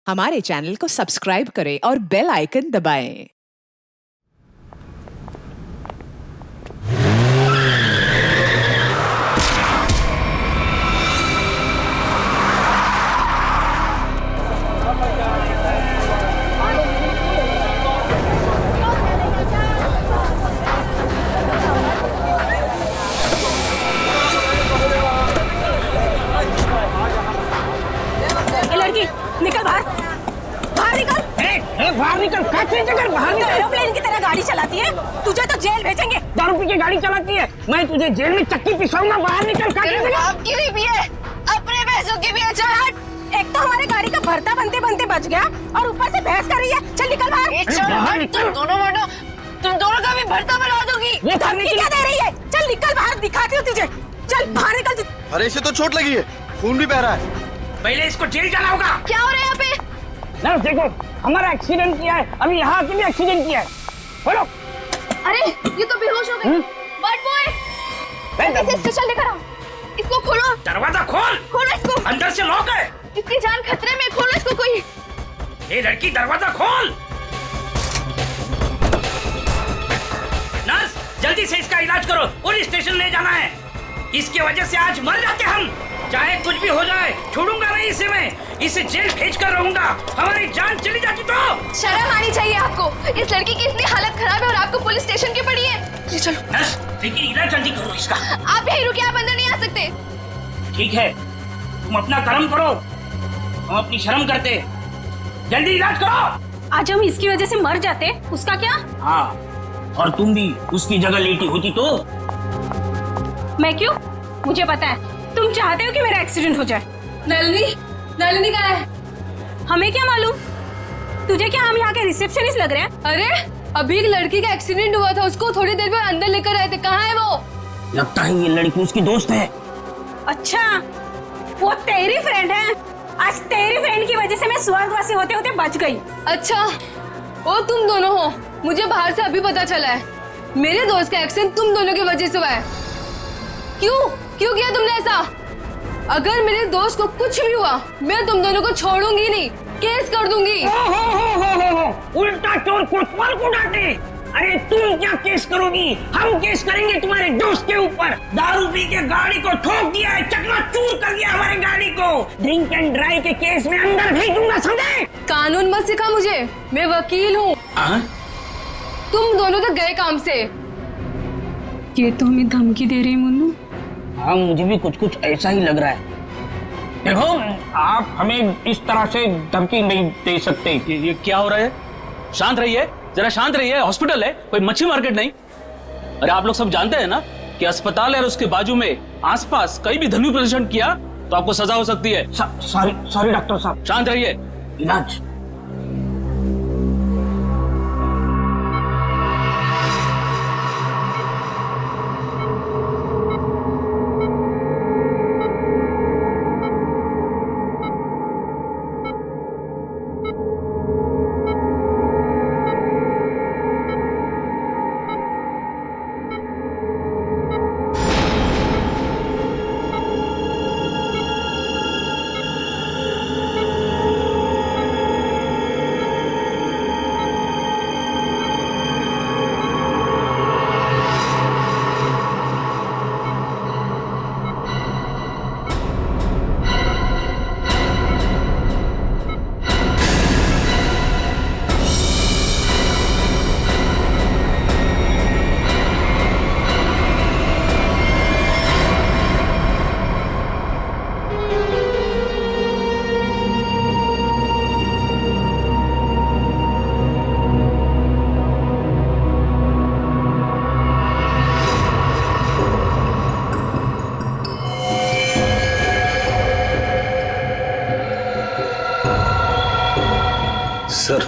हमारे चैनल को सब्सक्राइब करें और बेल आइकन दबाएं। निकल बाहर, बाहर निकल। बाहर निकल, बाहर निकल। एरोप्लेन की तरह गाड़ी चलाती है, तुझे तो जेल भेजेंगे। दारू पी के गाड़ी चलाती है, मैं तुझे जेल में चक्की पिसाऊंगा। बाहर निकल। आपकी भी पिए, अपने पैसों की भी है। चल हट। एक तो हमारे गाड़ी का भरता बनते बनते बच गया और ऊपर से बहस कर रही है। चल निकल बाहर। बाहर निकल। तुम दोनों का भी भरता बना दूंगी। ये धमकी क्या दे रही है? चल निकल बाहर, दिखाती हूँ तुझे। चल बाहर निकल। अरे इसे तो चोट लगी है, खून भी बह रहा है। पहले इसको जेल जाना होगा। क्या हो रहा है यहाँ पे? नर्स देखो, हमारा एक्सीडेंट किया है, अभी यहाँ आके भी एक्सीडेंट किया है। बोलो। अरे ये तो बेहोश हो गई। बट बॉय, इसे स्टेशन लेकर आओ। इसको खोलो। दरवाजा खोल। खोलो इसको। अंदर से लॉक है। इसकी जान खतरे में, खोलो इसको कोई। ये लड़की, दरवाजा खोल। नर्स जल्दी से इसका इलाज करो, पुलिस स्टेशन ले जाना है। इसकी वजह से आज मर जाते हम। चाहे कुछ भी हो जाए, छोड़ूंगा नहीं इसे मैं। इसे जेल भेज कर रहूंगा। हमारी जान चली जाती तो। शर्म आनी चाहिए आपको। इस लड़की की इतनी हालत खराब है और आपको पुलिस स्टेशन की पड़ी है। जी चलो। नर्स लेकिन इलाज जल्दी करो इसका। आप यहीं रुकिए, आप अंदर नहीं आ सकते। ठीक है, तुम अपना कर्म करो, हम अपनी शर्म करते। जल्दी इलाज करो। आज हम इसकी वजह से मर जाते, उसका क्या? हाँ, और तुम भी उसकी जगह लेटी होती तो। मैं क्यों? मुझे पता है तुम चाहते हो कि मेरा एक्सीडेंट हो जाए। नलिनी कहाँ है? हमें क्या मालूम? तुझे क्या हम यहाँ के रिसेप्शनिस्ट लग रहे हैं? अरे अभी एक लड़की का एक्सीडेंट हुआ था, उसको थोड़ी देर में अंदर लेकर आए थे। कहाँ है वो? लगता है ये लड़की उसकी दोस्त है। अच्छा, वो तेरी फ्रेंड है। आज तेरी फ्रेंड की वजह से मैं स्वर्गवासी होते होते बच गई। अच्छा, वो तुम दोनों हो। मुझे बाहर से अभी पता चला है, मेरे दोस्त का एक्सीडेंट तुम दोनों की वजह से हुआ है। क्यों किया तुमने ऐसा? अगर मेरे दोस्त को कुछ भी हुआ, मैं तुम दोनों को छोड़ूंगी नहीं, केस कर दूंगी। हो। उल्टा चोर कोतवाल को डांटे। अरे तुम क्या केस करोगी? हम केस करेंगे तुम्हारे दोस्त के ऊपर। दारू पी के गाड़ी को ठोक दिया है, चकनाचूर कर दिया हमारी गाड़ी को। ड्रिंक एंड ड्राइव के केस में अंदर भेज दूंगा, समझे? कानून मत सिखा मुझे, मैं वकील हूँ। तुम दोनों तो गए काम से। ये तो हमें धमकी दे रही मुन्नू। हाँ, मुझे भी कुछ कुछ ऐसा ही लग रहा है। देखो, आप हमें इस तरह से धमकी नहीं दे सकते। ये क्या हो रहा है? शांत रहिए, जरा शांत रहिए। हॉस्पिटल है, कोई मच्छी मार्केट नहीं। अरे आप लोग सब जानते हैं ना कि अस्पताल है और उसके बाजू में आसपास कहीं भी धर्मी प्रदर्शन किया तो आपको सजा हो सकती है। सॉरी डॉक्टर साहब। शांत रहिए। इलाज। सर,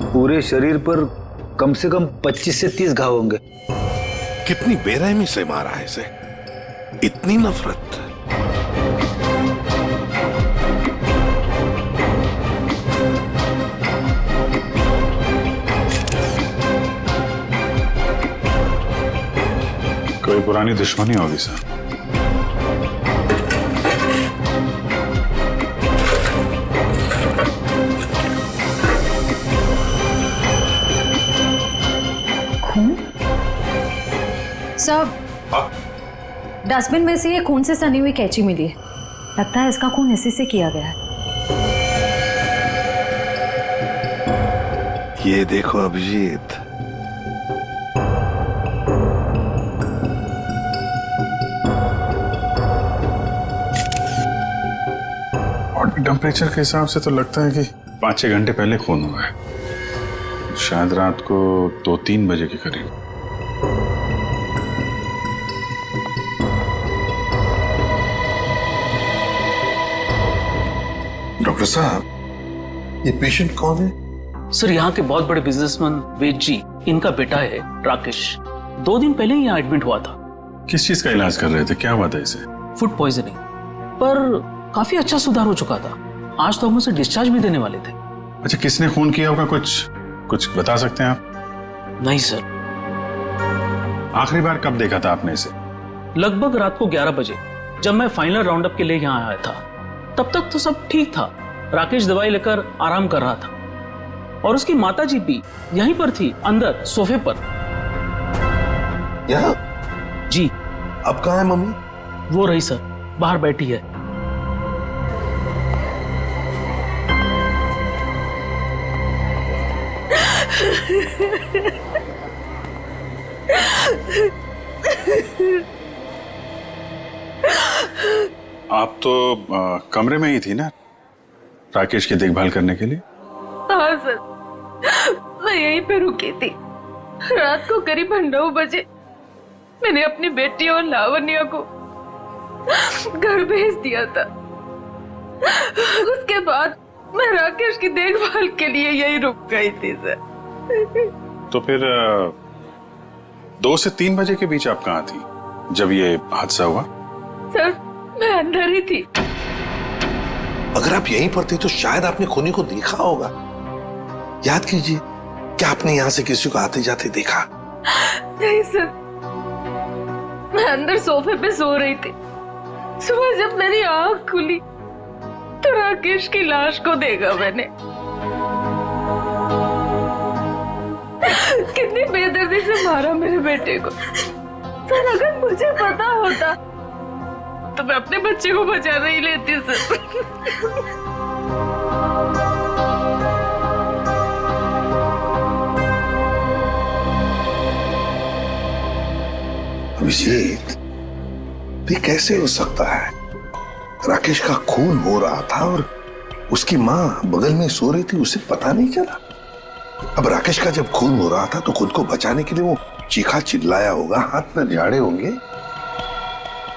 पूरे शरीर पर कम से कम 25 से 30 घाव होंगे। कितनी बेरहमी से मारा है इसे, इतनी नफरत। कोई पुरानी दुश्मनी होगी सर। सब डस्टबिन में से ये खून से सनी हुई कैंची मिली है। लगता है इसका खून इसी से किया गया है। ये देखो अभिजीत, बॉडी टेम्परेचर के हिसाब से तो लगता है कि 5-6 घंटे पहले खून हुआ है। शायद रात को 2-3 बजे के करीब। डॉक्टर साहब, ये पेशेंट कौन है? सर यहाँ के बहुत बड़े बिजनेसमैन वेद जी, इनका बेटा है राकेश। 2 दिन पहले ही यहाँ एडमिट हुआ था। किस चीज का इलाज कर रहे थे? क्या हुआ था इसे? फूड पॉइजनिंग, पर काफी अच्छा सुधार हो चुका था। आज तो हम उसे डिस्चार्ज भी देने वाले थे। अच्छा, किसने खून किया होगा? कुछ बता सकते हैं आप? नहीं सर। आखिरी बार कब देखा था आपने इसे? लगभग रात को 11 बजे, जब मैं फाइनल राउंड अप के लिए यहाँ आया था। तब तक तो सब ठीक था। राकेश दवाई लेकर आराम कर रहा था और उसकी माताजी भी यहीं पर थी, अंदर सोफे पर। यहाँ? जी। अब कहाँ है मम्मी? वो रही सर, बाहर बैठी है। आप तो कमरे में ही थी ना राकेश की देखभाल करने के लिए? हाँ सर, मैं यहीं पे रुकी थी। रात को करीब 9 बजे मैंने अपनी बेटी और लावण्या को घर भेज दिया था। उसके बाद मैं राकेश की देखभाल के लिए यहीं रुक गई थी सर। तो फिर 2 से 3 बजे के बीच आप कहाँ थी जब ये हादसा हुआ? सर, मैं अंदर ही थी। अगर आप यहीं पर थे तो शायद आपने खूनी को देखा होगा। याद कीजिए, क्या आपने यहाँ से किसी को आते जाते देखा? नहीं सर, मैं अंदर सोफे पे सो रही थी। सुबह जब मेरी आंख खुली तो राकेश की लाश को देखा मैंने। कितनी बेदर्दी से मारा मेरे बेटे को। सर, अगर मुझे पता होता तो मैं अपने बच्चे को बचा नहीं लेती सर। अभिजीत, ये कैसे हो सकता है? राकेश का खून हो रहा था और उसकी माँ बगल में सो रही थी, उसे पता नहीं चला। अब राकेश का जब खून हो रहा था तो खुद को बचाने के लिए वो चीखा चिल्लाया होगा, हाथ पैर झाड़े होंगे,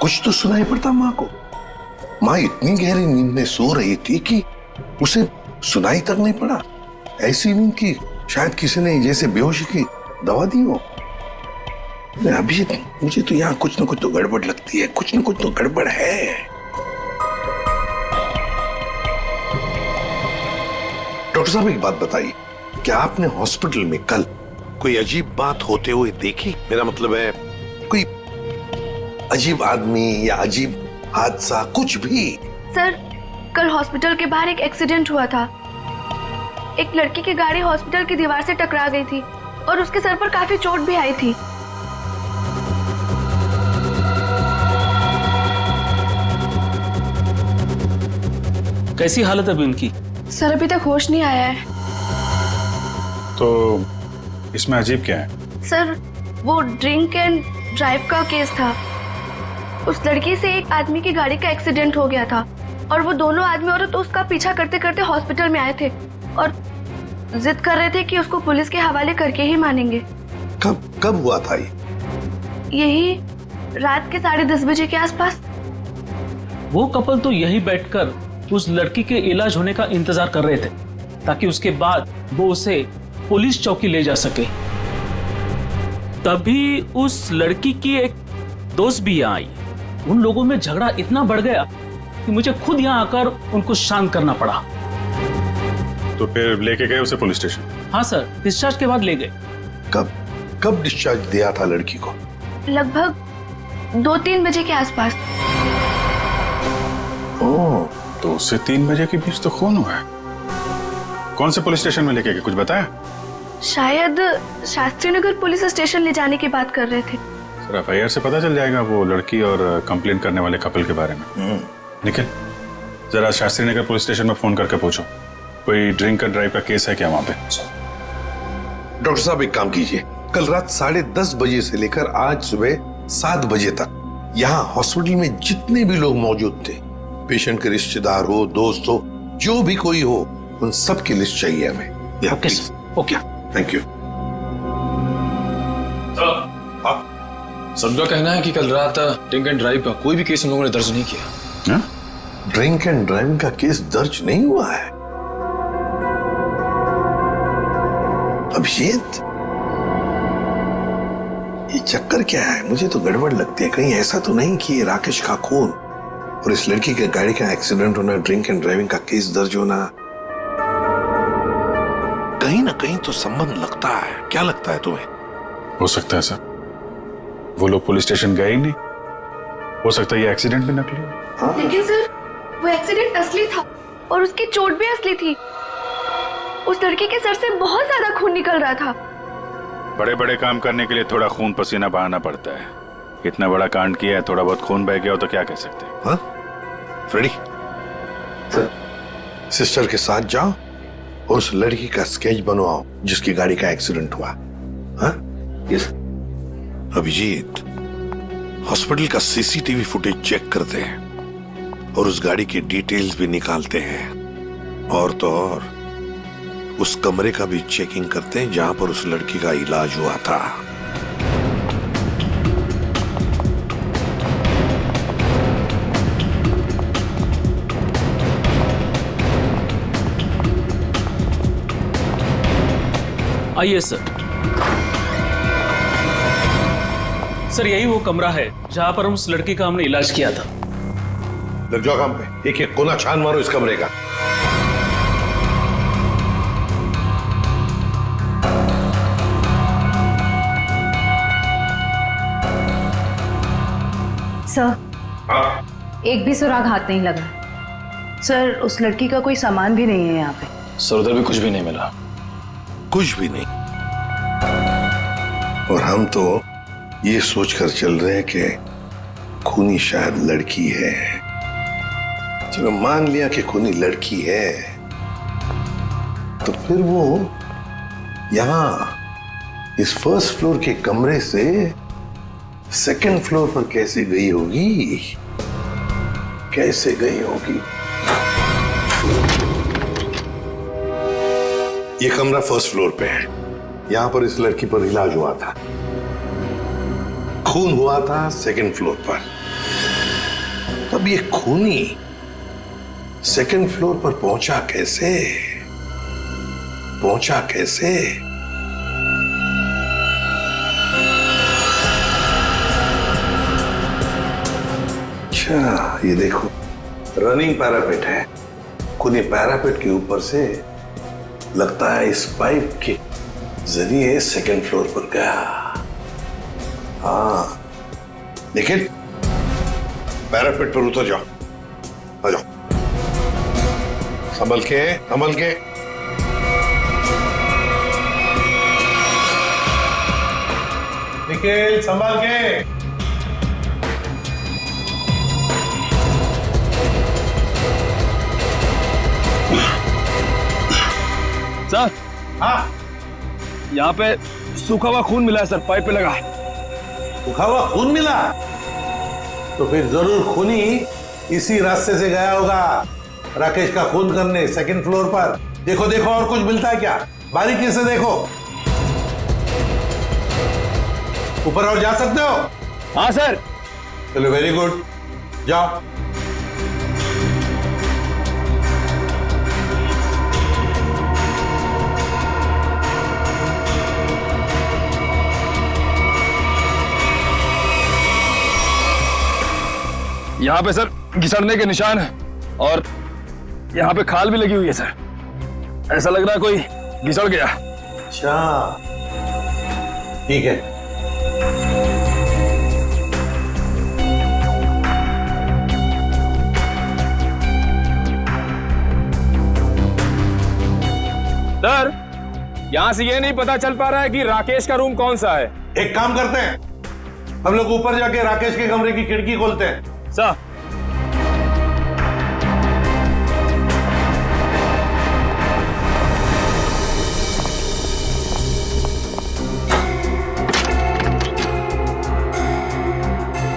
कुछ तो सुनाई पड़ता माँ को। माँ इतनी गहरी नींद में सो रही थी कि उसे सुनाई तक नहीं पड़ा। ऐसी नींद की शायद किसी ने जैसे बेहोशी की दवा दी हो। अभी मुझे तो यहाँ कुछ ना कुछ तो गड़बड़ लगती है, कुछ ना कुछ तो गड़बड़ है। डॉक्टर साहब, एक बात बताइए, क्या आपने हॉस्पिटल में कल कोई अजीब बात होते हुए देखी? मेरा मतलब है कोई अजीब आदमी या अजीब हादसा, कुछ भी? सर, कल हॉस्पिटल के बाहर एक एक्सीडेंट हुआ था। एक लड़की की गाड़ी हॉस्पिटल की दीवार से टकरा गई थी और उसके सर पर काफी चोट भी आई थी। कैसी हालत है अभी उनकी? सर, अभी तक होश नहीं आया है। तो इसमें अजीब क्या है? सर, वो ड्रिंक एंड ड्राइव का केस था। उस लड़की से एक आदमी की गाड़ी का एक्सीडेंट हो गया था और वो दोनों आदमी औरत उसका पीछा करते करते हॉस्पिटल में आए थे और जिद कर रहे थे कि उसको पुलिस के हवाले करके ही मानेंगे। कब हुआ था ये? यही रात के 10:30 बजे के आसपास। वो कपल तो यही बैठकर उस लड़की के इलाज होने का इंतजार कर रहे थे ताकि उसके बाद वो उसे पुलिस चौकी ले जा सके। तभी उस लड़की की एक दोस्त भी यहाँ आई। उन लोगों में झगड़ा इतना बढ़ गया कि मुझे खुद यहाँ आकर उनको शांत करना पड़ा। तो फिर लेके गए उसे पुलिस स्टेशन? हाँ सर, डिस्चार्ज के बाद ले गए। कब डिस्चार्ज दिया था लड़की को? लगभग 2-3 बजे के आसपास। ओह, 2 से 3 बजे के बीच तो खून हुआ है। कौन से पुलिस स्टेशन में लेके गए, कुछ बताया? शायद शास्त्री नगर पुलिस स्टेशन ले जाने की बात कर रहे थे। सर एफआईआर से पता चल जाएगा वो लड़की और कंप्लेंट करने वाले कपल के बारे में। निखिल, जरा शास्त्री नगर पुलिस स्टेशन में फोन करके पूछो कोई ड्रिंक एंड ड्राइव का केस है क्या वहां पे। डॉक्टर साहब एक काम कीजिए, कल रात 10:30 बजे से लेकर आज सुबह 7 बजे तक यहाँ हॉस्पिटल में जितने भी लोग मौजूद थे, पेशेंट के रिश्तेदार हो, दोस्त हो, जो भी कोई हो, उन सब की लिस्ट चाहिए हमें। Okay okay, thank you. सबका कहना है कि कल रात ड्रिंक एंड ड्राइव का कोई भी केस उन लोगों ने दर्ज नहीं किया। ड्रिंक एंड ड्राइविंग का केस दर्ज नहीं हुआ है? अभिजीत, ये चक्कर क्या है? मुझे तो गड़बड़ लगती है। कहीं ऐसा तो नहीं कि ये राकेश का खून और इस लड़की के गाड़ी का एक्सीडेंट होना, ड्रिंक एंड ड्राइविंग का केस दर्ज होना, कहीं ना कहीं तो संबंध लगता है। क्या लगता है तुम्हें? हो सकता है सर, वो लोग पुलिस स्टेशन गए ही नहीं, हो सकता है ये एक्सीडेंट भी नकली हो। लेकिन सर, वो एक्सीडेंट असली था और उसकी चोट भी असली थी। उस लड़की के सर से बहुत ज्यादा खून निकल रहा था। बड़े बड़े काम करने के लिए थोड़ा खून पसीना बहाना पड़ता है। इतना बड़ा कांड किया है, थोड़ा बहुत खून बह गया हो तो क्या कह सकते हैं। हाँ? फ्रेडी, सिस्टर के साथ जाओ और उस लड़की का स्केच बनवाओ जिसकी गाड़ी का एक्सीडेंट हुआ। हाँ? यस। अभिजीत, हॉस्पिटल का सीसीटीवी फुटेज चेक करते हैं और उस गाड़ी की डिटेल्स भी निकालते हैं, और तो और उस कमरे का भी चेकिंग करते हैं जहां पर उस लड़की का इलाज हुआ था। आइए सर। सर यही वो कमरा है जहां पर उस लड़की का हमने इलाज किया था। लग जाओ काम पे, एक एक कोना छान मारो इस कमरे का। सर, एक भी सुराग हाथ नहीं लगा। सर, उस लड़की का कोई सामान भी नहीं है यहाँ पे। सर उधर भी कुछ भी नहीं मिला। कुछ भी नहीं। और हम तो ये सोचकर चल रहे हैं कि खूनी शायद लड़की है। चलो मान लिया कि खूनी लड़की है, तो फिर वो यहां इस फर्स्ट फ्लोर के कमरे से सेकंड फ्लोर पर कैसे गई होगी? कैसे गई होगी? ये कमरा फर्स्ट फ्लोर पे है। यहां पर इस लड़की पर इलाज हुआ था। खून हुआ था सेकंड फ्लोर पर। तब ये खूनी सेकंड फ्लोर पर पहुंचा कैसे? पहुंचा कैसे? अच्छा, ये देखो, रनिंग पैरापेट है। खूनी पैरापेट के ऊपर से लगता है इस पाइप के जरिए सेकंड फ्लोर पर गया। हाँ, लेकिन पैरापेट पर उतर जाओ, आ जाओ, संभल के, संभल के। निखिल, संभल के। सर, हाँ, यहाँ पे सूखा हुआ खून मिला है सर, पाइप पे लगा। सूखा हुआ खून मिला? तो फिर जरूर खूनी इसी रास्ते से गया होगा राकेश का खून करने सेकंड फ्लोर पर। देखो देखो, और कुछ मिलता है क्या? बारीकी से देखो। ऊपर और जा सकते हो? हाँ सर। चलो, वेरी गुड, जाओ। यहाँ पे सर घिसड़ने के निशान है और यहाँ पे खाल भी लगी हुई है सर। ऐसा लग रहा है कोई घिसड़ गया। अच्छा, ठीक है। सर, यहाँ से ये नहीं पता चल पा रहा है कि राकेश का रूम कौन सा है। एक काम करते हैं, हम लोग ऊपर जाके राकेश के कमरे की खिड़की खोलते हैं। सर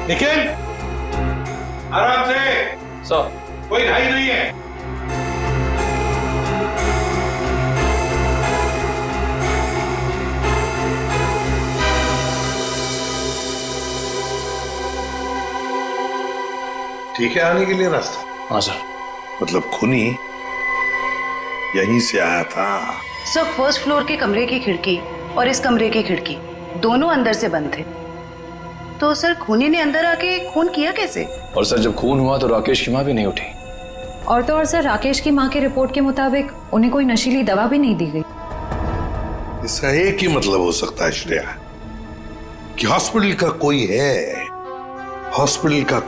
निखिल, आराम से। सर कोई घाई नहीं है। ठीक है आने के लिए रास्ता? हाँ सर। मतलब खूनी यहीं से आया था? सर फर्स्ट फ्लोर के कमरे की खिड़की और इस कमरे की खिड़की दोनों अंदर से बंद थे, तो सर खूनी ने अंदर आके खून किया कैसे? और सर जब खून हुआ तो राकेश की माँ भी नहीं उठी। और तो और सर राकेश की माँ की रिपोर्ट के मुताबिक उन्हें कोई नशीली दवा भी नहीं दी गई। इसका एक ही मतलब हो सकता है श्रेया, कि हॉस्पिटल का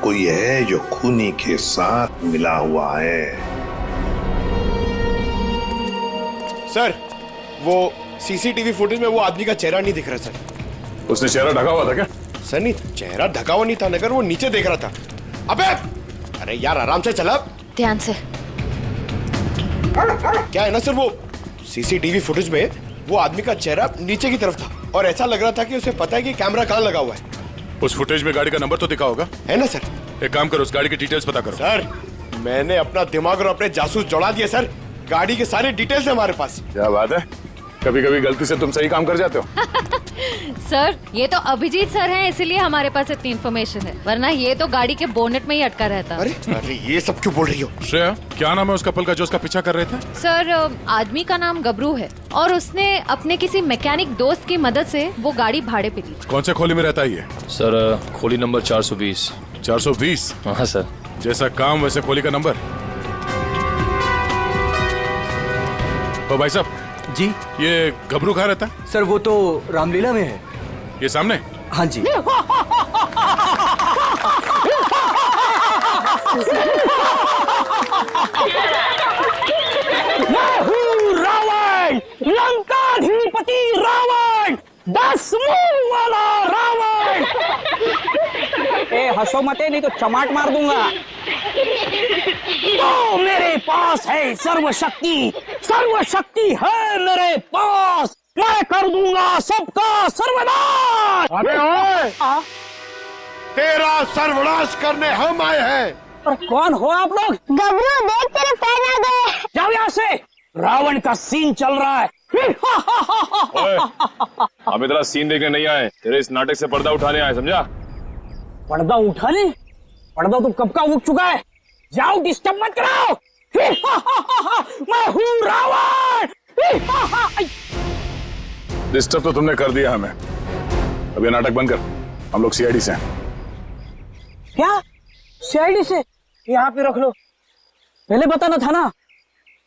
कोई है जो खूनी के साथ मिला हुआ है। सर वो सीसीटीवी फुटेज में वो आदमी का चेहरा नहीं दिख रहा सर। उसने चेहरा ढका हुआ था क्या? सर नहीं, चेहरा ढका हुआ नहीं था, मगर वो नीचे देख रहा था। अबे अरे यार आराम से चला। ध्यान से। क्या है ना सर, वो सीसीटीवी फुटेज में वो आदमी का चेहरा नीचे की तरफ था और ऐसा लग रहा था कि उसे पता है कि कैमरा कहाँ लगा हुआ है। उस फुटेज में गाड़ी का नंबर तो दिखा होगा? है ना सर। एक काम करो, उस गाड़ी की डिटेल्स पता करो। सर मैंने अपना दिमाग और अपने जासूस जोड़ा दिए सर, गाड़ी के सारे डिटेल्स है हमारे पास। क्या बात है, कभी कभी गलती से तुम सही काम कर जाते हो। सर ये तो अभिजीत सर हैं, इसीलिए हमारे पास इतनी इन्फॉर्मेशन है, वरना ये तो गाड़ी के बोनेट में ही अटका रहता। अरे अरे ये सब क्यों बोल रही हो? श्रेया, क्या नाम है उस कपल का जो उसका पीछा कर रहे थे? सर आदमी का नाम गबरू है और उसने अपने किसी मैकेनिक दोस्त की मदद से वो गाड़ी भाड़े पे ली। कौन से खोली में रहता है ये? सर खोली नंबर 420। 420? हाँ सर। जैसा काम वैसे खोली का नंबर। ओ भाई साहब जी। ये गबरू कहाँ रहता है? सर वो तो रामलीला में है। ये सामने? हाँ जी। रावण, लंकाधिपति रावण, 10 मुंह वाला रावण। ए हंसो मते नहीं तो चमाट मार दूंगा। तो मेरे पास है सर्वशक्ति, सर्वशक्ति है मेरे पास, मैं कर दूंगा सबका सर्वनाश। अबे ओए, तेरा सर्वनाश करने हम आए हैं। और कौन हो आप लोग? गबरू देख तेरे पैर आ गए। जाओ यहाँ से, रावण का सीन चल रहा है। हम इतना सीन देखने नहीं आए, तेरे इस नाटक से पर्दा उठाने आए, समझा? पर्दा उठाने? पर्दा तो कब का उठ चुका है। जाओ डिस्टर्ब मत कराओ। मैं हूँ रावण। डिस्टर्ब तो तुमने कर दिया हमें, अब ये नाटक बंद कर, हम लोग सीआईडी से हैं। क्या सीआईडी से? यहाँ पे रख लो, पहले बताना था ना।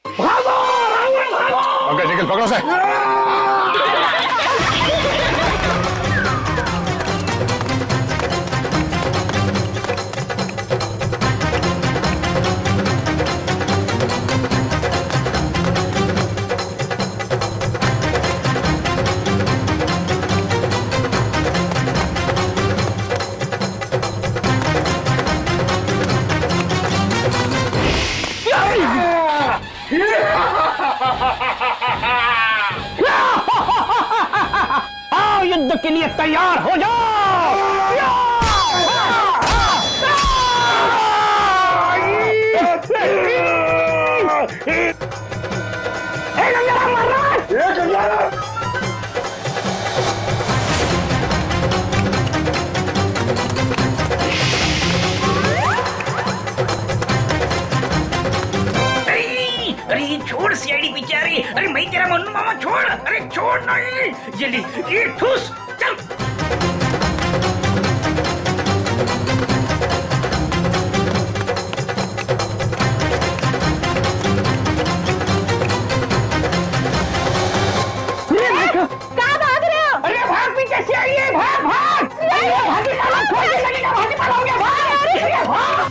भागो रावण भागो। पंकज निकल, पकड़ो से। आओ युद्ध के लिए तैयार हो जाओ। अरे छोड़, सीआईडी पीछे आ रही है। अरे मैं तेरा मन्नू मामा, छोड़। अरे छोड़ नहीं, जल्दी ये ठूस चल। कहाँ भाग रहे हो? अरे भाग, पीछे से आइए, भाग भाग। भागी मारा, खोलने लगेगा, भागी मारा हो गया, भाग।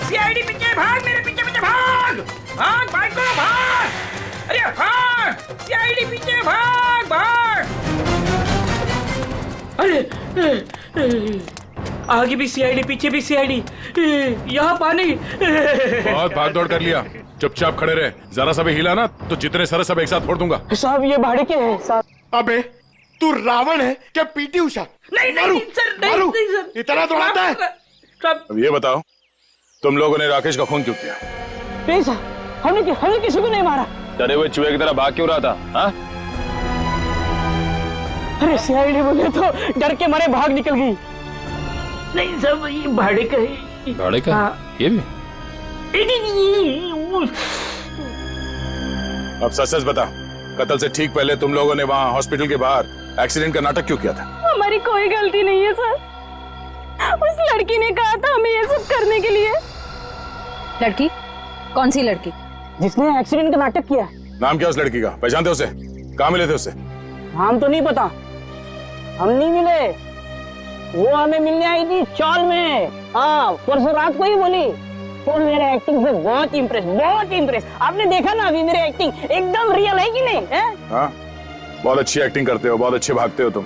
सीआईडी पीछे भाग, मेरे पीछे पीछे भाग। भाग भाग भाग। अरे भाग, सीआईडी पीछे भाग भाग। आगे भी सीआईडी, पीछे भी सीआईडी, यहाँ पानी। बहुत भाग दौड़ कर लिया, चुपचाप खड़े रहे। जरा सा भी हिला ना तो जितने सारे सब एक साथ फोड़ दूंगा। साहब ये भाड़े के हैं साहब। अबे तू रावण है क्या पीटी उषा? नहीं सर, नहीं सर, इतना दौड़ाता है? अब ये बताओ, तुम लोगों ने राकेश का खून क्यों किया? नहीं सर, हमने किसी को नहीं मारा। डरे हुए चूहे की तरह भाग क्यों रहा था? हाँ? अरे सीआईडी बोले तो डर के मारे भाग निकल गई। नहीं सर, ये भाड़े का है। भाड़े का? ये भी? अब सच बता, कत्ल से ठीक पहले तुम लोगों ने वहाँ हॉस्पिटल के बाहर एक्सीडेंट का नाटक क्यों किया था? हमारी कोई गलती नहीं है सर, उस लड़की ने कहा था हमें ये सब करने के लिए। लड़की? कौन सी लड़की? जिसने एक्सीडेंट का नाटक किया। नाम क्या उस लड़की का? पहचानते उसे? कहाँ मिले थे उसे? नाम तो नहीं पता, हम नहीं मिले। वो हमें मिलने आई थी चौल में। हाँ, परसों रात को ही बोली। वो मेरे एक्टिंग से बहुत इम्प्रेस। आपने देखा ना अभी मेरी एक्टिंग एकदम रियल है कि नहीं है? हाँ, बहुत अच्छी एक्टिंग करते हो, बहुत अच्छे भागते हो तुम।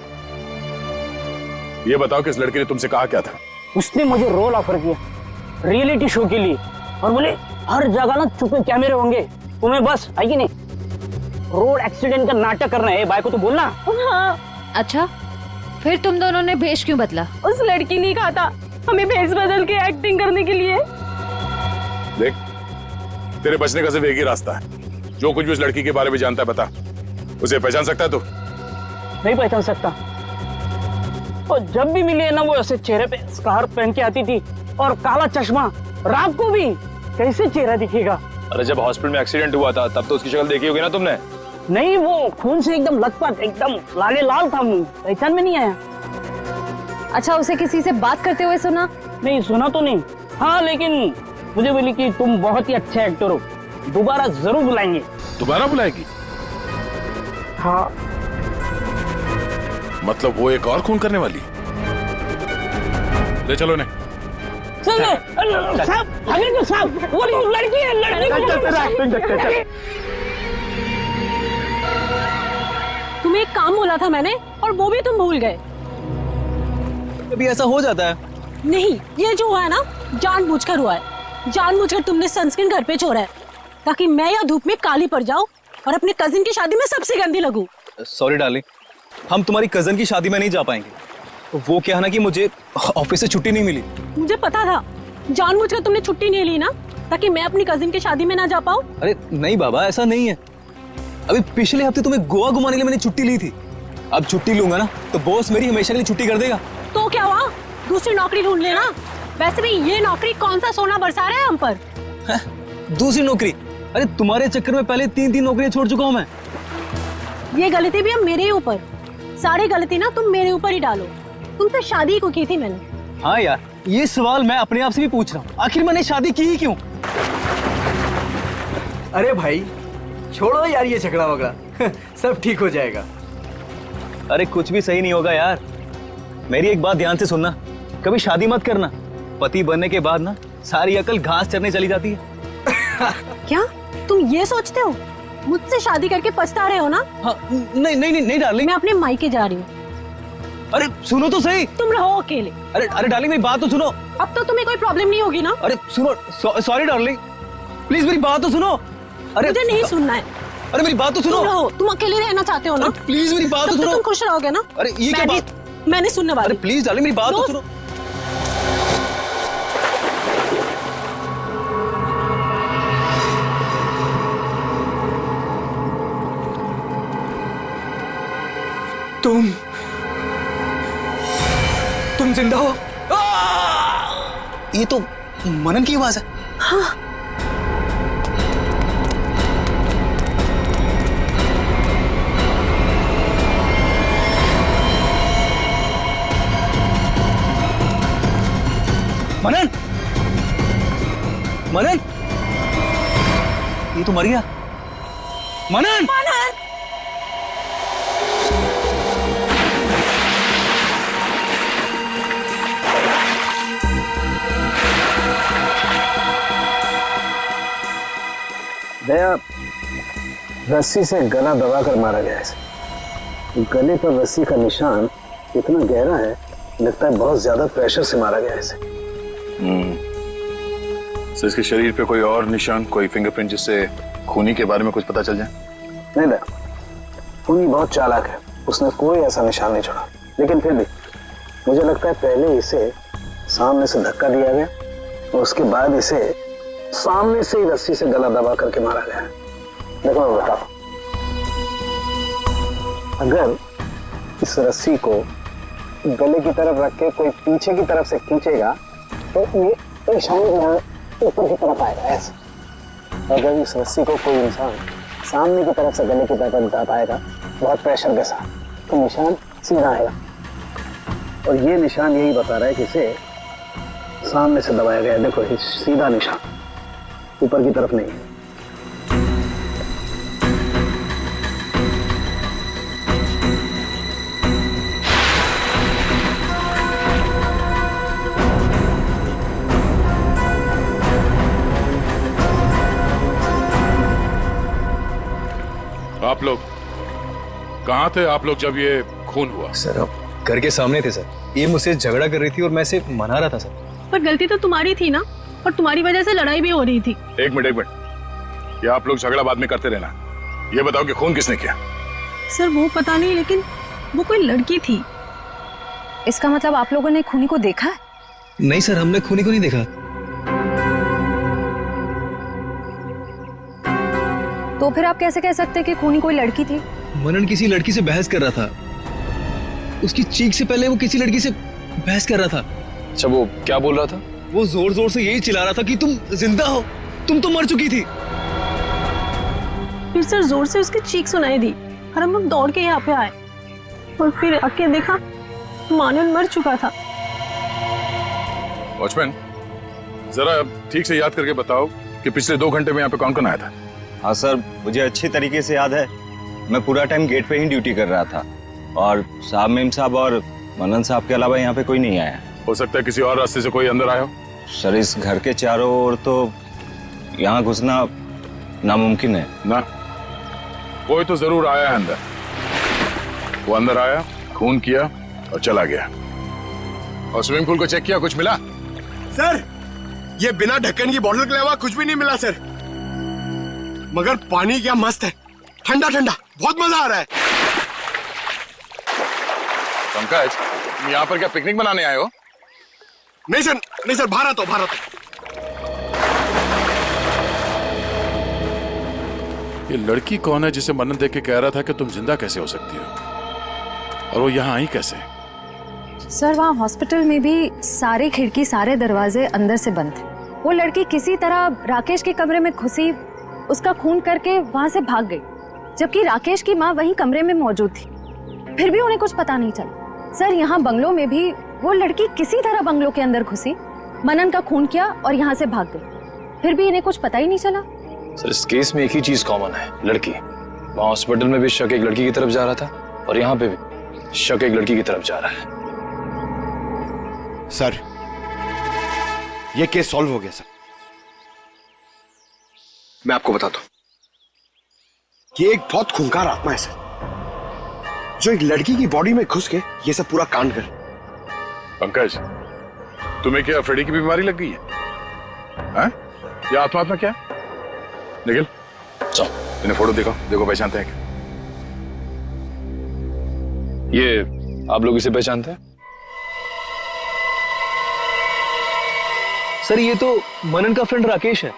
ये बताओ कि इस लड़की ने तुमसे कहा क्या था? उसने मुझे रोल ऑफर किया रियलिटी शो के लिए, और बोले हर जगह ना छुपे कैमरे होंगे, तुम्हें बस है कि नहीं रोड एक्सीडेंट का नाटक करना है। भाई को तो बोलना। हाँ। अच्छा, फिर तुम दोनों ने भेष क्यों बदला? उस लड़की ने कहा था हमें भेष बदल के एक्टिंग करने के लिए। देख, तेरे बचने का सिर्फ एक ही रास्ता है। जो कुछ भी उस लड़की के बारे में जानता है बता। उसे पहचान सकता है तू? नहीं पहचान सकता। और जब भी मिली है ना, वो ऐसे चेहरे पे स्कार्फ पहन के आती थी और काला चश्मा। रात को भी कैसे चेहरा दिखेगा? अरे जब हॉस्पिटल में एक्सीडेंट हुआ था तब तो उसकी शक्ल देखी होगी ना तुमने? नहीं, वो खून से एकदम लथपथ, एकदम लाले लाल था मुंह, पहचान में नहीं आया। अच्छा, उसे किसी से बात करते हुए सुना? नहीं, सुना तो नहीं। हाँ, लेकिन मुझे बोली कि तुम बहुत ही अच्छे एक्टर हो, दोबारा जरूर बुलाएंगे। दोबारा बुलाएगी? हाँ। मतलब वो एक और खून करने वाली? ले चलो ने। साहब, वो लड़की है। तुम्हें एक काम बोला था मैंने, और वो भी तुम भूल गए। कभी ऐसा हो जाता है। नहीं, ये जो हुआ है ना, जानबूझकर हुआ है। जानबूझकर तुमने सनस्क्रीन घर पे छोड़ा है, ताकि मैं या धूप में काली पड़ जाऊं और अपने कजिन की शादी में सबसे गंदी लगूं। सॉरी डार्लिंग, हम तुम्हारी कजन की शादी में नहीं जा पाएंगे। वो क्या है ना कि मुझे ऑफिस से छुट्टी नहीं मिली। मुझे पता था, जानबूझकर तुमने छुट्टी नहीं ली ना, ताकि मैं अपनी कजिन की शादी में ना जा पाऊं। अरे नहीं बाबा, ऐसा नहीं है। अभी पिछले हफ्ते तुम्हें गोवा घुमाने के लिए मैंने छुट्टी ली थी। अब छुट्टी लूंगा ना तो बॉस मेरी हमेशा के लिए छुट्टी कर देगा। तो क्या हुआ, दूसरी नौकरी ढूंढ लेना। वैसे भी ये नौकरी कौन सा सोना बरसा रहा है हम पर। दूसरी नौकरी? अरे तुम्हारे चक्कर में पहले 3 नौकरियां छोड़ चुका हूं मैं। ये गलती भी अब मेरे ही ऊपर। सारी गलती ना तुम मेरे ऊपर ही डालो। तुमसे शादी को की थी मैंने। हाँ यार, ये सवाल मैं अपने आप से भी पूछ रहा हूँ, आखिर मैंने शादी की ही क्यों? अरे भाई छोड़ो यार ये झगड़ा वगड़ा, सब ठीक हो जाएगा। अरे कुछ भी सही नहीं होगा यार। मेरी एक बात ध्यान से सुनना, कभी शादी मत करना। पति बनने के बाद ना सारी अकल घास चरने चली जाती है। क्या तुम ये सोचते हो? मुझसे शादी करके पछता रहे हो ना? हाँ, नहीं डार्लिंग, मैं अपने मायके जा रही हूँ। अरे सुनो तो सही। तुम रहो अकेले। अरे डार्लिंग मेरी बात तो सुनो। अब तो तुम्हें कोई प्रॉब्लम नहीं होगी ना? अरे सुनो, सॉरी डार्लिंग, प्लीज मेरी बात तो सुनो। अरे मुझे नहीं सुनना है। अरे मेरी बात तो सुनो। तुम रहो, तुम अकेले रहना चाहते हो ना? प्लीज मेरी बात तो सुनो। तुम खुश रहोगे ना? अरे ये क्या बात? मैंने सुनने वाली। अरे प्लीज डार्लिंग मेरी बात तो सुनो। तुम जिंदा हो? ये तो मनन की आवाज है। हाँ। मनन, मनन, ये तो मर गया। मनन, मनन, दया रस्सी से गला दबाकर मारा गया है। गले पर रस्सी का निशान इतना गहरा है, लगता है बहुत ज्यादा प्रेशर से मारा गया इसे। सर इसके शरीर पे कोई और निशान, कोई फिंगरप्रिंट जिससे खूनी के बारे में कुछ पता चल जाए? नहीं ना, खूनी बहुत चालाक है, उसने कोई ऐसा निशान नहीं छोड़ा। लेकिन फिर भी मुझे लगता है पहले इसे सामने से धक्का दिया गया और उसके बाद इसे सामने से ही रस्सी से गला दबा करके मारा गया। देखो मैं बताता हूं, अगर इस रस्सी को गले की तरफ रख के कोई पीछे की तरफ से खींचेगा तो ये निशान यहाँ ऊपर की तरफ आएगा ऐसे। अगर इस रस्सी को कोई इंसान सामने की तरफ से गले की तरफ दबाएगा बहुत प्रेशर के साथ, तो निशान सीधा आएगा। और ये निशान यही बता रहा है कि इसे सामने से दबाया गया है। देखो ये सीधा निशान, ऊपर की तरफ नहीं है। आप लोग कहाँ थे आप लोग जब ये खून हुआ? सर अब घर के सामने थे सर, ये मुझसे झगड़ा कर रही थी और मैं इसे मना रहा था सर। पर गलती तो तुम्हारी थी ना, और तुम्हारी वजह से लड़ाई भी हो रही थी। एक मिनट, ये आप लोग झगड़ा बाद में करते रहना, ये बताओ कि खून किसने किया? सर वो पता नहीं, लेकिन वो कोई लड़की थी। इसका मतलब आप लोगों ने खूनी को देखा है? नहीं सर, हमने खूनी को नहीं देखा। तो फिर आप कैसे कह सकते हैं कि खूनी कोई लड़की थी? मनन किसी लड़की से बहस कर रहा था, उसकी चीख से पहले वो किसी लड़की से बहस कर रहा था। अच्छा वो क्या बोल रहा था? वो जोर जोर से यही चिल्ला रहा था कि तुम जिंदा हो, तुम तो मर चुकी थी। फिर सर जोर से उसकी चीख सुनाई दी और हम लोग दौड़ के यहाँ पे आए और फिर आके देखा मानन मर चुका था। वॉचमैन जरा ठीक से याद करके बताओ कि पिछले 2 घंटे में यहाँ पे कौन कौन आया था? हाँ सर, मुझे अच्छी तरीके से याद है। मैं पूरा टाइम गेट पे ही ड्यूटी कर रहा था और साहब, मेम साहब और मनन साहब के अलावा यहाँ पे कोई नहीं आया। हो सकता है किसी और रास्ते से कोई अंदर आया हो। सर इस घर के चारों ओर तो यहाँ घुसना नामुमकिन है ना। कोई तो जरूर आया है अंदर। वो अंदर आया, खून किया और चला गया। और स्विमिंग पूल को चेक किया, कुछ मिला? सर ये बिना ढक्कन की बोतल के अलावा कुछ भी नहीं मिला सर, मगर पानी क्या मस्त है, ठंडा ठंडा, बहुत मजा आ रहा है। पंकज, तुम यहाँ पर क्या पिकनिक मनाने आए हो? नहीं सर, भारत हो। ये लड़की कौन है जिसे मनन देख के कह रहा था कि तुम जिंदा कैसे हो सकती हो, और वो यहाँ आई कैसे? सर वहाँ हॉस्पिटल में भी सारी खिड़की, सारे दरवाजे अंदर से बंद थे। वो लड़की किसी तरह राकेश के कमरे में घुसी, उसका खून करके वहाँ से भाग गई, जबकि राकेश की माँ वहीं कमरे में मौजूद थी। फिर भी उन्हें कुछ पता नहीं चला। सर यहाँ बंगलों में भी वो लड़की किसी तरह बंगलों के अंदर घुसी, मनन का खून किया और यहाँ से भाग गई, फिर भी इन्हें कुछ पता ही नहीं चला। सर इस केस में एक ही चीज कॉमन है, लड़की। वहाँ हॉस्पिटल में भी शक एक लड़की की तरफ जा रहा था और यहाँ पे भी शक एक लड़की की तरफ जा रहा है। सर ये केस सॉल्व हो गया सर। मैं आपको बताता हूं कि एक बहुत खूंखार आत्मा है सर, जो एक लड़की की बॉडी में घुस के ये सब पूरा कांड कर। पंकज, तुम्हें क्या फ्रेडी की बीमारी लग गई है? हाँ? ये आत्मा क्या है? निखिल चलो इन्हें फोटो देखो पहचानते हैं क्या? ये आप लोग इसे पहचानते हैं? सर ये तो मनन का फ्रेंड राकेश है।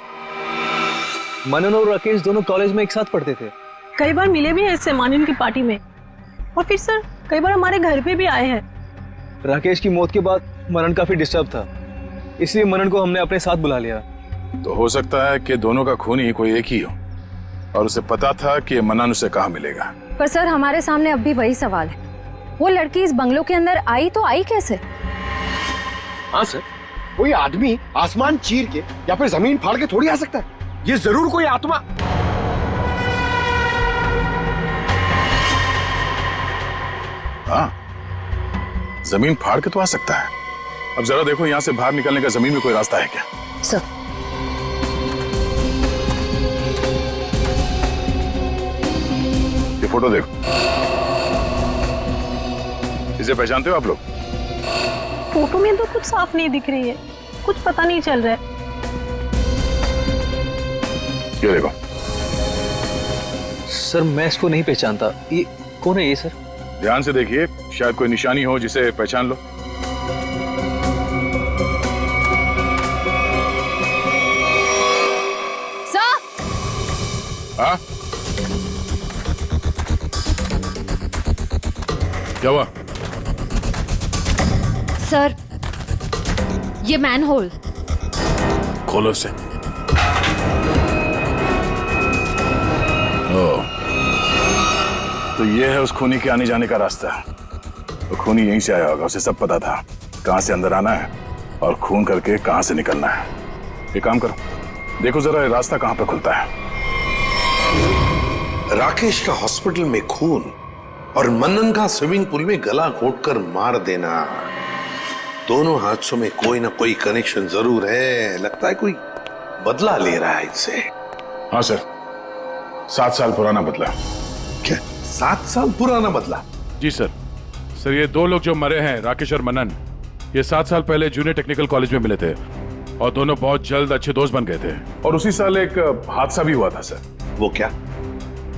मनन और राकेश दोनों कॉलेज में एक साथ पढ़ते थे। कई बार मिले भी हैं इससे मानन की पार्टी में, और फिर सर कई बार हमारे घर पे भी आए हैं। राकेश की मौत के बाद मनन काफी डिस्टर्ब था, इसलिए मनन को हमने अपने साथ बुला लिया। तो हो सकता है कि दोनों का खूनी कोई एक ही हो और उसे पता था कि मनन उसे कहाँ मिलेगा। पर सर हमारे सामने अब भी वही सवाल है, वो लड़की इस बंगलों के अंदर आई तो आई कैसे? हाँ सर, कोई आदमी आसमान चीर के या फिर जमीन फाड़ के थोड़ी आ सकता है, ये जरूर कोई आत्मा। हाँ, जमीन फाड़ के तो आ सकता है। अब जरा देखो यहाँ से बाहर निकलने का जमीन में कोई रास्ता है क्या? सर ये फोटो देखो, इसे पहचानते हो आप लोग? फोटो में तो कुछ साफ नहीं दिख रही है, कुछ पता नहीं चल रहा है। ये देखो सर मैं इसको नहीं पहचानता, ये कौन है ये सर? ध्यान से देखिए, शायद कोई निशानी हो जिसे पहचान लो। सर, हाँ क्या हुआ? सर ये मैनहोल। खोलो इसे। तो ये है उस खूनी के आने जाने का रास्ता। तो खूनी यहीं से आया होगा, उसे सब पता था कहां से अंदर आना है और खून करके कहां से निकलना है। एक काम करो, देखो जरा ये रास्ता कहां पे खुलता है। राकेश का हॉस्पिटल में खून और मनन का स्विमिंग पूल में गला घोटकर मार देना, दोनों हादसों में कोई ना कोई कनेक्शन जरूर है। लगता है कोई बदला ले रहा है इनसे। हाँ सर, 7 साल पुराना बदला। क्या 7 साल पुराना बदला? जी सर। सर ये 2 लोग जो मरे हैं, राकेश और मनन, ये 7 साल पहले जूनियर टेक्निकल कॉलेज में मिले थे और दोनों बहुत जल्द अच्छे दोस्त बन गए थे। और उसी साल एक हादसा भी हुआ था सर। वो क्या?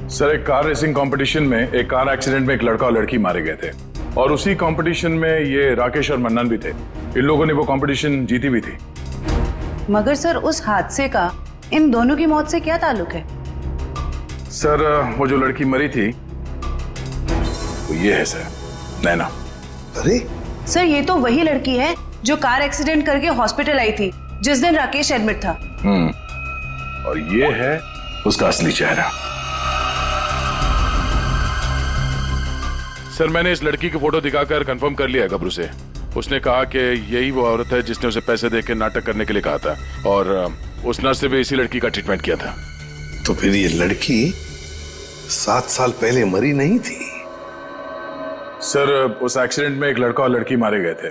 सर एक कार रेसिंग कंपटीशन में एक कार एक्सीडेंट में एक लड़का और लड़की मारे गए थे और उसी कंपटीशन में ये राकेश और मन्नन भी थे। इन लोगों ने वो कंपटीशन जीती भी थी। मगर सर उस हादसे का इन दोनों की मौत से क्या ताल्लुक है? सर वो जो लड़की मरी थी वो ये है सर, नैना। अरे सर ये तो वही लड़की है जो कार एक्सीडेंट करके हॉस्पिटल आई थी जिस दिन राकेश एडमिट था। और ये है उसका असली चेहरा। सर मैंने इस लड़की की फोटो दिखाकर कंफर्म कर लिया है गबरू से। उसने कहा कि यही वो औरत है जिसने उसे पैसे देके नाटक करने के लिए कहा था और उस नर्स से भी इसी लड़की का ट्रीटमेंट किया था। तो फिर ये लड़की 7 साल पहले मरी नहीं थी? सर उस एक्सीडेंट में एक लड़का और लड़की मारे गए थे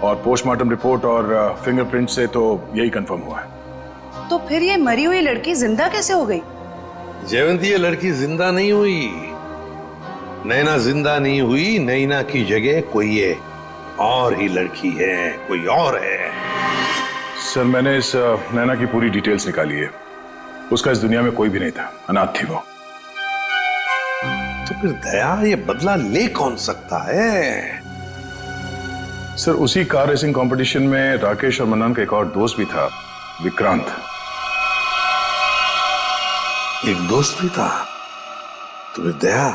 और पोस्टमार्टम रिपोर्ट और फिंगरप्रिंट से तो यही कंफर्म हुआ है। तो फिर ये मरी हुई लड़की जिंदा कैसे हो गई? जयवंती, ये लड़की जिंदा नहीं हुई। नैना जिंदा नहीं हुई। नैना की जगह कोई ये और ही लड़की है, कोई और है। सर मैंने इस नैना की पूरी डिटेल्स निकाली है। उसका इस दुनिया में कोई भी नहीं था, अनाथ थी वो। तो फिर दया ये बदला ले कौन सकता है? सर उसी कार रेसिंग कंपटीशन में राकेश और मन्नन का एक और दोस्त भी था, विक्रांत। एक दोस्त भी था? तो फिर दया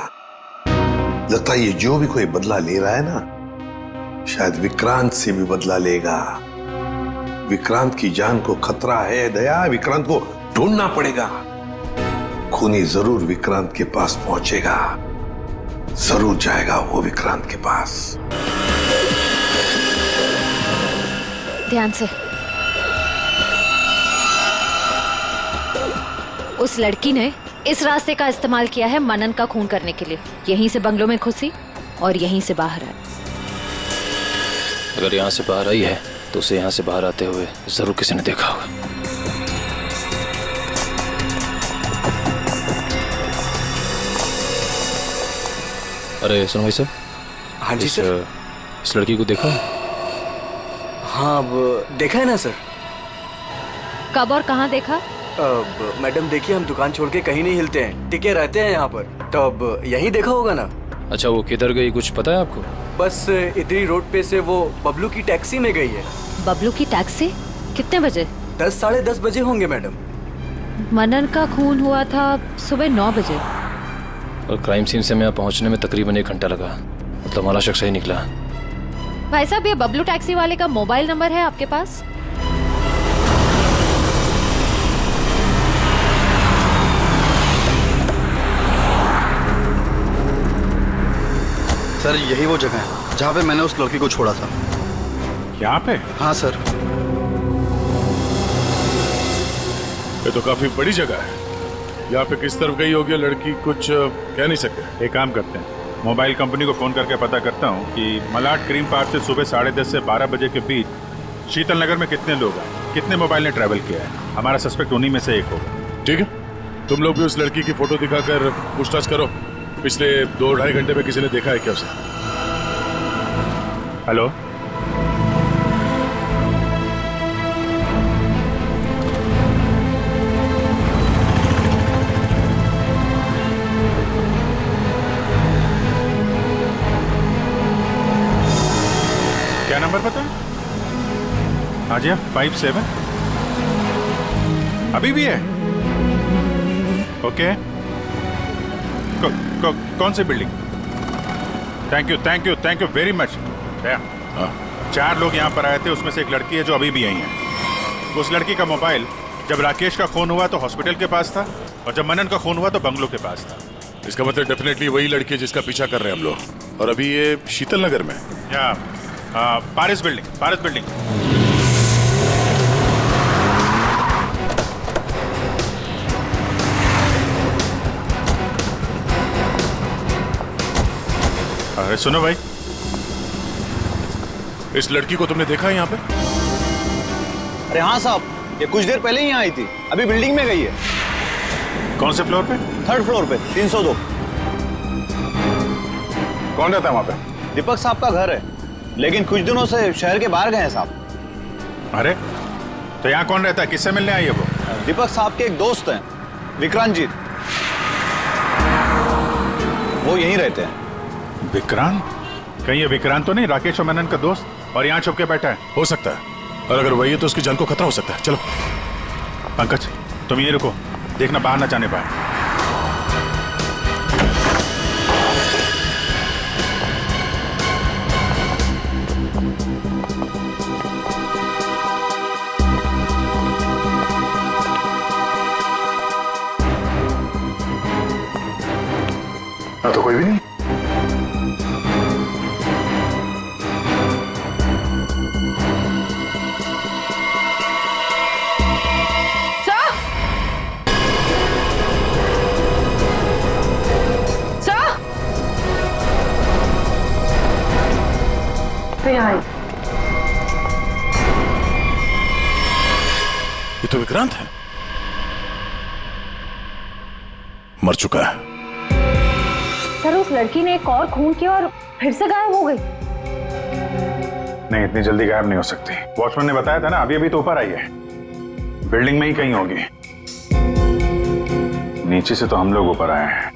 लगता है ये जो भी कोई बदला ले रहा है ना, शायद विक्रांत से भी बदला लेगा। विक्रांत की जान को खतरा है दया, विक्रांत को ढूंढना पड़ेगा। खूनी जरूर विक्रांत के पास पहुंचेगा, जरूर जाएगा वो विक्रांत के पास। ध्यान से। उस लड़की ने इस रास्ते का इस्तेमाल किया है मनन का खून करने के लिए। यहीं से बंगलों में घुसी और यहीं से बाहर आई। अगर यहाँ से बाहर आई है तो उसे यहाँ से बाहर आते हुए जरूर किसी ने देखा होगा। अरे सुनो भाई साहब। हाँ जी सर। इस लड़की को देखा? हाँ अब देखा है ना सर। कब और कहाँ देखा? अब मैडम देखिए, हम दुकान छोड़ के कहीं नहीं हिलते हैं, टिके रहते हैं यहाँ पर। तो अब यहीं देखा होगा ना। अच्छा वो किधर गई कुछ पता है आपको? बस इधरी रोड पे से वो बबलू की टैक्सी में गई है। बबलू की टैक्सी? कितने बजे? 10 साढ़े 10 बजे होंगे मैडम। मनन का खून हुआ था सुबह 9 बजे। और क्राइम सीन से मैं यहाँ पहुँचने में तकरीबन 1 घंटा लगा। मतलब हमारा शख्स सही निकला। भाई साहब ये बबलू टैक्सी वाले का मोबाइल नंबर है आपके पास? सर यही वो जगह है जहाँ पे मैंने उस लड़की को छोड़ा था। यहाँ पे? हाँ सर। ये तो काफी बड़ी जगह है। यहाँ पे किस तरफ गई होगी लड़की कुछ कह नहीं सकते। एक काम करते हैं, मोबाइल कंपनी को फोन करके पता करता हूँ कि मलाड क्रीम पार्क से सुबह 10:30 से 12 बजे के बीच शीतल नगर में कितने लोग हैं, कितने मोबाइल ने ट्रैवल किया है। हमारा सस्पेक्ट उन्हीं में से एक होगा। ठीक है, तुम लोग भी उस लड़की की फोटो दिखाकर पूछताछ करो। पिछले 2-2.5 घंटे में किसी ने देखा है क्या उसे? हेलो, क्या नंबर पता है? हाँ जी, 57 अभी भी है? ओके, कौन सी building? Thank you very much. 4 लोग यहाँ पर आए थे, उसमें से एक लड़की है जो अभी भी आई है। उस लड़की का मोबाइल जब राकेश का खून हुआ तो हॉस्पिटल के पास था, और जब मनन का खून हुआ तो बंगलो के पास था। इसका मतलब डेफिनेटली वही लड़की है जिसका पीछा कर रहे हैं हम लोग। और अभी ये शीतल नगर में। या पारिस बिल्डिंग। अरे सुनो भाई, इस लड़की को तुमने देखा है यहाँ पे? अरे हाँ साहब, ये कुछ देर पहले ही यहाँ आई थी, अभी बिल्डिंग में गई है। कौन से फ्लोर पे? 3rd फ्लोर पे, 302। कौन रहता है वहाँ पे? दीपक साहब का घर है, लेकिन कुछ दिनों से शहर के बाहर गए हैं साहब। अरे तो यहाँ कौन रहता है? किससे मिलने आई है वो? दीपक साहब के एक दोस्त हैं, विक्रांत जी, वो यहीं रहते हैं। विक्रांत? कहीं ये विक्रांत तो नहीं राकेश और मनन का दोस्त, और यहाँ छुप के बैठा है? हो सकता है, और अगर वही है तो उसकी जान को खतरा हो सकता है। चलो पंकज, तुम ये रुको, देखना बाहर ना जाने पाए। तो कोई भी नहीं। ये तो विक्रांत है, मर चुका है। सर, उस लड़की ने एक और खून किया और फिर से गायब हो गई। नहीं, इतनी जल्दी गायब नहीं हो सकती। वॉचमैन ने बताया था ना, अभी तो ऊपर आई है, बिल्डिंग में ही कहीं होगी। नीचे से तो हम लोग ऊपर आए हैं।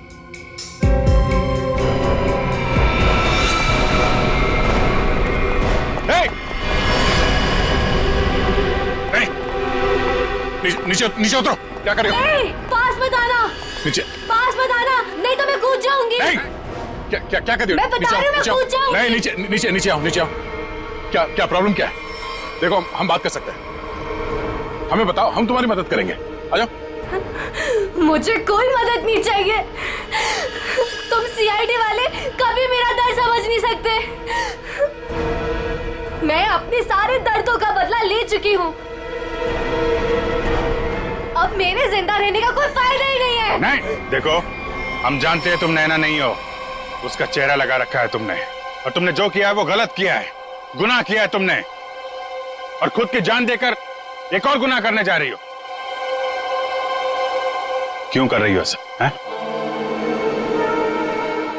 नीचे उतरो, क्या कर रहे हो? पास मत आना, नीचे पास मत आना, नहीं तो मैं कूद जाऊंगी। नहीं, क्या कर रही हो? मैं बता रही हूँ, मैं कूद जाऊंगी। नहीं, नीचे आओ। क्या प्रॉब्लम क्या है? देखो, हम बात कर सकते हैं, हमें बताओ, हम तुम्हारी मदद करेंगे। आ जाओ। मुझे कोई मदद नहीं चाहिए। तुम सीआईडी वाले कभी मेरा दर्द समझ नहीं सकते। मैं अपने सारे दर्दों का बदला ले चुकी हूँ। अब मेरे जिंदा रहने का कोई फायदा ही नहीं है। नहीं, देखो, हम जानते हैं तुम नैना नहीं हो। उसका चेहरा लगा रखा है तुमने, और तुमने जो किया है वो गलत किया है, गुनाह किया है तुमने, और खुद की जान देकर एक और गुनाह करने जा रही हो। क्यों कर रही हो ऐसा? हैं?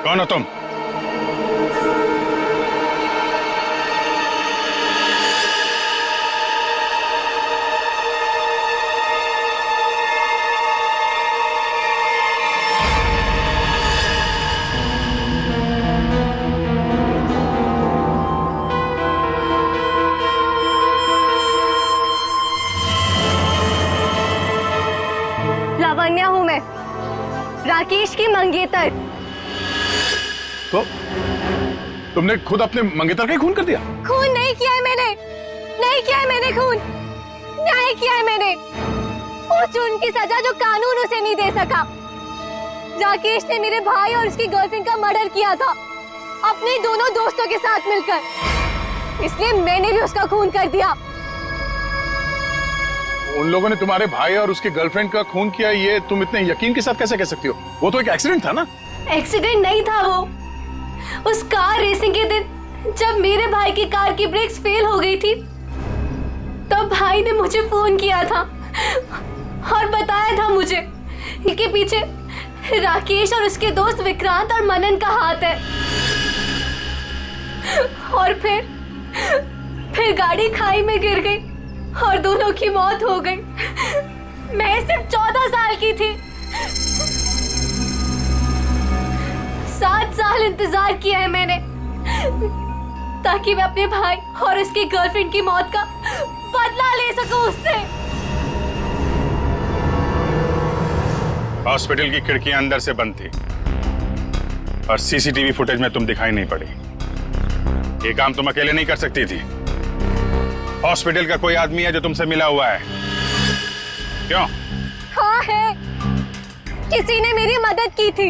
कौन हो तुम? लावण्या हूँ मैं, राकेश की मंगेतर। तो तुमने खुद अपने मंगेतर का ही खून कर दिया? खून नहीं किया है मैंने, नहीं किया है मैंने खून, न्याय किया है मैंने। उस जुर्म की सजा जो कानून उसे नहीं दे सका। राकेश ने मेरे भाई और उसकी गर्लफ्रेंड का मर्डर किया था, अपने दोनों दोस्तों के साथ मिलकर, इसलिए मैंने भी उसका खून कर दिया। उन लोगों ने तुम्हारे भाई और उसकी गर्लफ्रेंड का खून किया, ये तुम इतने यकीन के साथ कैसे कह सकती हो? वो तो एक एक्सीडेंट था ना? एक्सीडेंट नहीं था वो। उस कार रेसिंग के दिन जब मेरे भाई की कार की ब्रेक्स फेल हो गई थी, तब भाई ने मुझे फोन किया था और बताया था मुझे कि पीछे राकेश और उसके दोस्त विक्रांत और मनन का हाथ है। और फिर फिर गाड़ी खाई में गिर गई और दोनों की मौत हो गई। मैं सिर्फ 14 साल की थी। 7 साल इंतजार किया है मैंने ताकि मैं अपने भाई और उसकी गर्लफ्रेंड की मौत का बदला ले सकूं उससे। हॉस्पिटल की खिड़कियां अंदर से बंद थी और सीसीटीवी फुटेज में तुम दिखाई नहीं पड़ी। ये काम तुम अकेले नहीं कर सकती थी। हॉस्पिटल का कोई आदमी है जो तुमसे मिला हुआ है? क्यों? हाँ है, किसी ने मेरी मदद की थी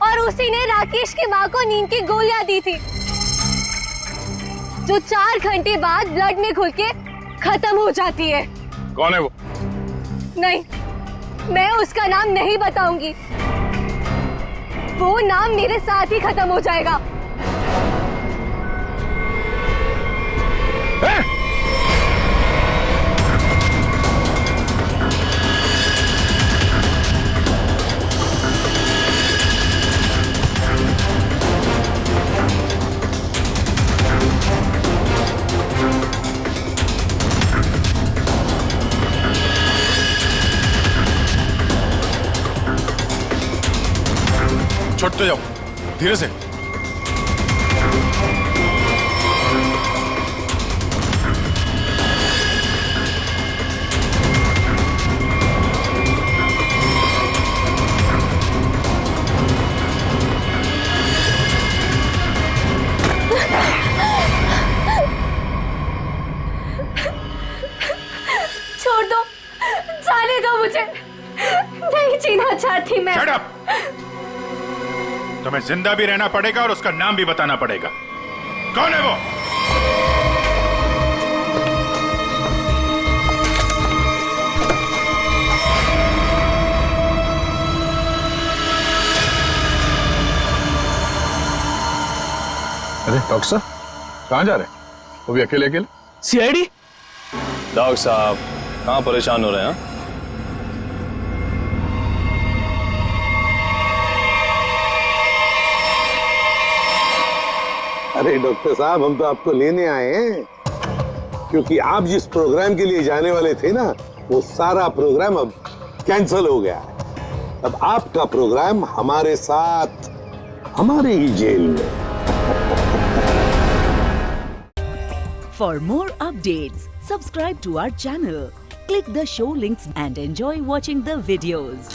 और उसी ने राकेश की माँ को नींद की गोलियां दी थी जो 4 घंटे बाद ब्लड में घुल के खत्म हो जाती है। कौन है वो? नहीं, मैं उसका नाम नहीं बताऊंगी। वो नाम मेरे साथ ही खत्म हो जाएगा। छोड़ते जाओ, धीरे से। छोड़ दो, जाने दो मुझे। नहीं जीना चाहती मैं। Shut up! तुम्हें जिंदा भी रहना पड़ेगा और उसका नाम भी बताना पड़ेगा। कौन है वो? अरे डॉक्टर साहब, कहाँ जा रहे हैं? वो भी अकेले अकेले? सीआईडी? डॉक्टर साहब कहाँ परेशान हो रहे हैं? अरे डॉक्टर साहब, हम तो आपको लेने आए हैं क्योंकि आप जिस प्रोग्राम के लिए जाने वाले थे ना, वो सारा प्रोग्राम अब कैंसिल हो गया है। अब आपका प्रोग्राम हमारे साथ, हमारे ही जेल में। For more updates, subscribe to our channel, click the show links and enjoy watching the videos.